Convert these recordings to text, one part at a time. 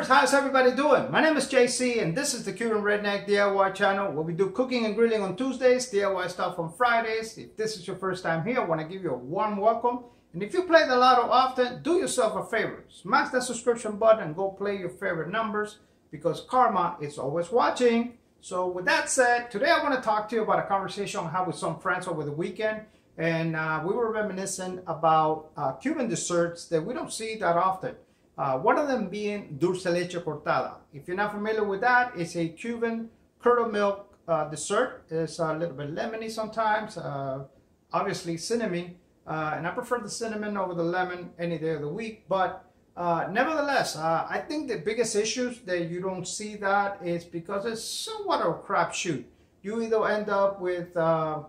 viewers, how's everybody doing? My name is JC and this is the Cuban Redneck DIY channel where we do cooking and grilling on Tuesdays, DIY stuff on Fridays. If this is your first time here, I want to give you a warm welcome. And if you play the lotto often, do yourself a favor. Smash that subscription button and go play your favorite numbers because karma is always watching. So with that said, today I want to talk to you about a conversation I had with some friends over the weekend. And we were reminiscing about Cuban desserts that we don't see that often. One of them being Dulce de Leche Cortada. If you're not familiar with that, it's a Cuban curdled milk dessert. It's a little bit lemony sometimes, obviously cinnamon. And I prefer the cinnamon over the lemon any day of the week. But nevertheless, I think the biggest issues that you don't see that is because it's somewhat of a crapshoot. You either end up with a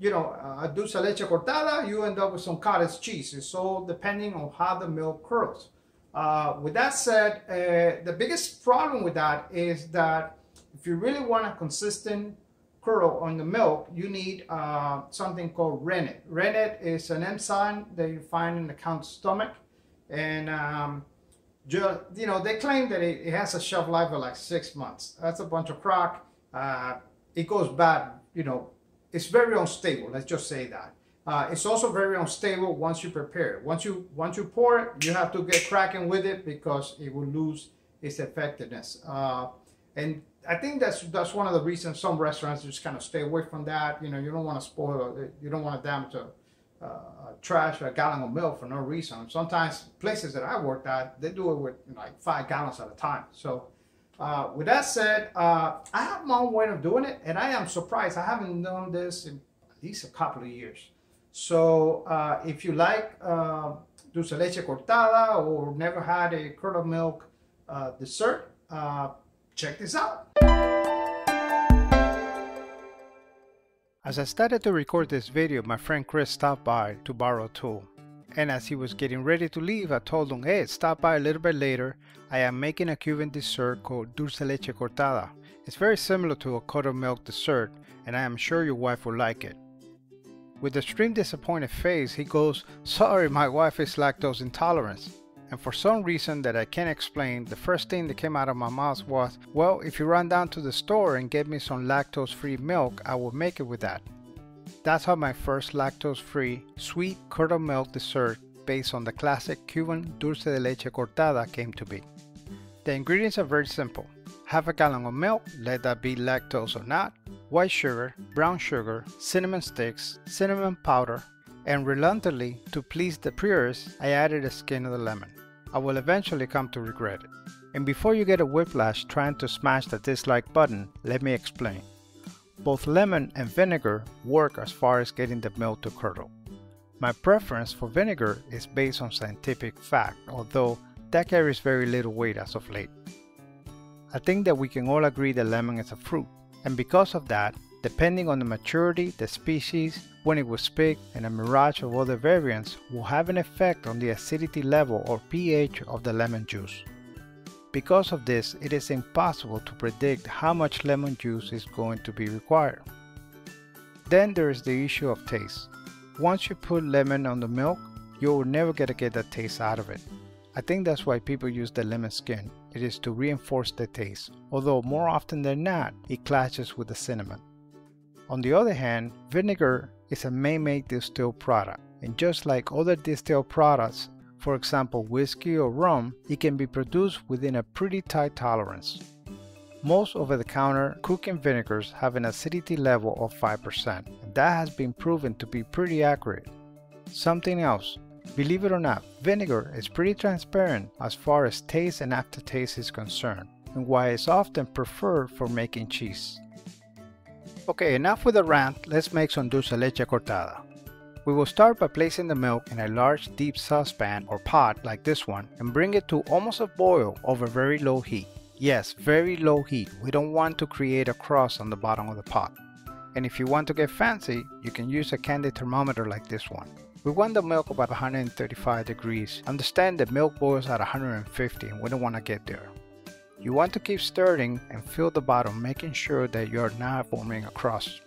Dulce de Leche Cortada, you end up with some cottage cheese. It's all depending on how the milk curdles. With that said, the biggest problem with that is that if you really want a consistent curdle on the milk, you need something called rennet. Rennet is an enzyme that you find in the cow's stomach, and they claim that it has a shelf life of like 6 months. That's a bunch of crock. It goes bad. It's very unstable. Let's just say that. It's also very unstable once you prepare it. Once you pour it, you have to get cracking with it because it will lose its effectiveness. And I think that's one of the reasons some restaurants just kind of stay away from that. You don't want to spoil it. You don't want to damage trash a gallon of milk for no reason. Sometimes places that I worked at, they do it with like 5 gallons at a time. So with that said, I have my own way of doing it, and I am surprised. I haven't done this in at least a couple of years. So if you like Dulce de Leche Cortada or never had a curdled milk dessert, check this out. As I started to record this video, my friend Chris stopped by to borrow a tool. And as he was getting ready to leave, I told him, hey, stop by a little bit later. I am making a Cuban dessert called Dulce de Leche Cortada. It's very similar to a curdled milk dessert, and I am sure your wife will like it. With a extreme disappointed face, he goes, sorry, my wife is lactose intolerant. And for some reason that I can't explain, the first thing that came out of my mouth was, well, if you run down to the store and get me some lactose-free milk, I will make it with that. That's how my first lactose-free, sweet curdled milk dessert based on the classic Cuban Dulce de Leche Cortada came to be. The ingredients are very simple. Half a gallon of milk, let that be lactose or not, white sugar, brown sugar, cinnamon sticks, cinnamon powder, and reluctantly, to please the purists, I added a skin of the lemon. I will eventually come to regret it. And before you get a whiplash trying to smash the dislike button, let me explain. Both lemon and vinegar work as far as getting the milk to curdle. My preference for vinegar is based on scientific fact, although that carries very little weight as of late. I think that we can all agree that lemon is a fruit, and because of that, depending on the maturity, the species, when it was picked, and a mirage of other variants will have an effect on the acidity level or pH of the lemon juice. Because of this, it is impossible to predict how much lemon juice is going to be required. Then there is the issue of taste. Once you put lemon on the milk, you will never get that taste out of it. I think that's why people use the lemon skin. It is to reinforce the taste, although more often than not, it clashes with the cinnamon. On the other hand, vinegar is a man-made distilled product, and just like other distilled products, for example whiskey or rum, it can be produced within a pretty tight tolerance. Most over-the-counter cooking vinegars have an acidity level of 5%, and that has been proven to be pretty accurate. Something else. Believe it or not, vinegar is pretty transparent as far as taste and aftertaste is concerned, and why it's often preferred for making cheese. Okay, enough with the rant, let's make some Dulce de Leche Cortada. We will start by placing the milk in a large deep saucepan or pot like this one and bring it to almost a boil over very low heat. Yes, very low heat. We don't want to create a crust on the bottom of the pot. And if you want to get fancy, you can use a candy thermometer like this one. We want the milk about 135 degrees. Understand that milk boils at 150 and we don't want to get there. You want to keep stirring and fill the bottom, making sure that you're not forming a crust.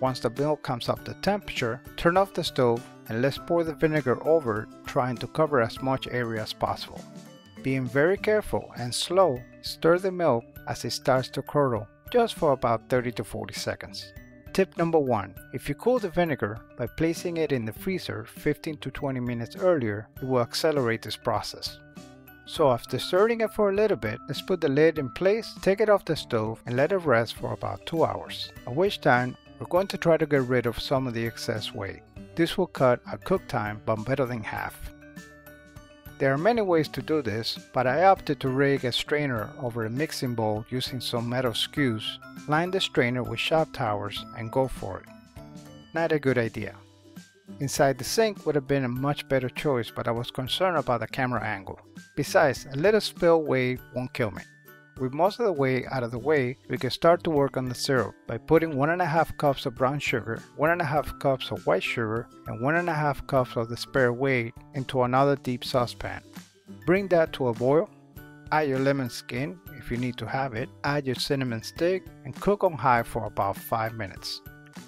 Once the milk comes up to temperature, turn off the stove and let's pour the vinegar over, trying to cover as much area as possible. Being very careful and slow, stir the milk as it starts to curdle, just for about 30 to 40 seconds. Tip number 1. If you cool the vinegar by placing it in the freezer 15 to 20 minutes earlier, it will accelerate this process. So after stirring it for a little bit, let's put the lid in place, take it off the stove and let it rest for about 2 hours, at which time we're going to try to get rid of some of the excess weight. This will cut our cook time by better than half. There are many ways to do this, but I opted to rig a strainer over a mixing bowl using some metal screws, line the strainer with shop towers and go for it. Not a good idea. Inside the sink would have been a much better choice, but I was concerned about the camera angle. Besides, a little spillway won't kill me. With most of the weight out of the way, we can start to work on the syrup by putting 1.5 cups of brown sugar, 1.5 cups of white sugar, and 1.5 cups of the spare weight into another deep saucepan. Bring that to a boil, add your lemon skin if you need to have it, add your cinnamon stick, and cook on high for about 5 minutes.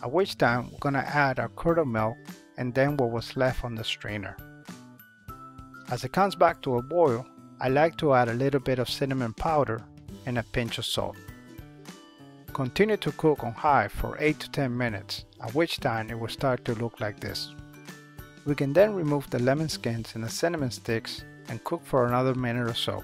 At which time we're going to add our curdled milk and then what was left on the strainer. As it comes back to a boil, I like to add a little bit of cinnamon powder and a pinch of salt. Continue to cook on high for 8 to 10 minutes, at which time it will start to look like this. We can then remove the lemon skins and the cinnamon sticks and cook for another minute or so.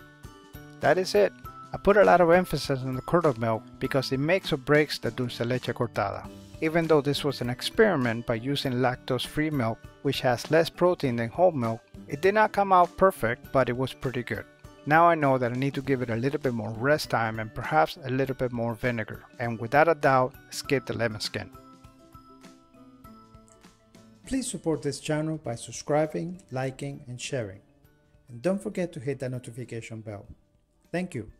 That is it. I put a lot of emphasis on the curdled milk because it makes or breaks the Dulce de Leche Cortada. Even though this was an experiment by using lactose-free milk, which has less protein than whole milk, it did not come out perfect, but it was pretty good. Now I know that I need to give it a little bit more rest time and perhaps a little bit more vinegar, and without a doubt, skip the lemon skin. Please support this channel by subscribing, liking, and sharing. And don't forget to hit that notification bell. Thank you.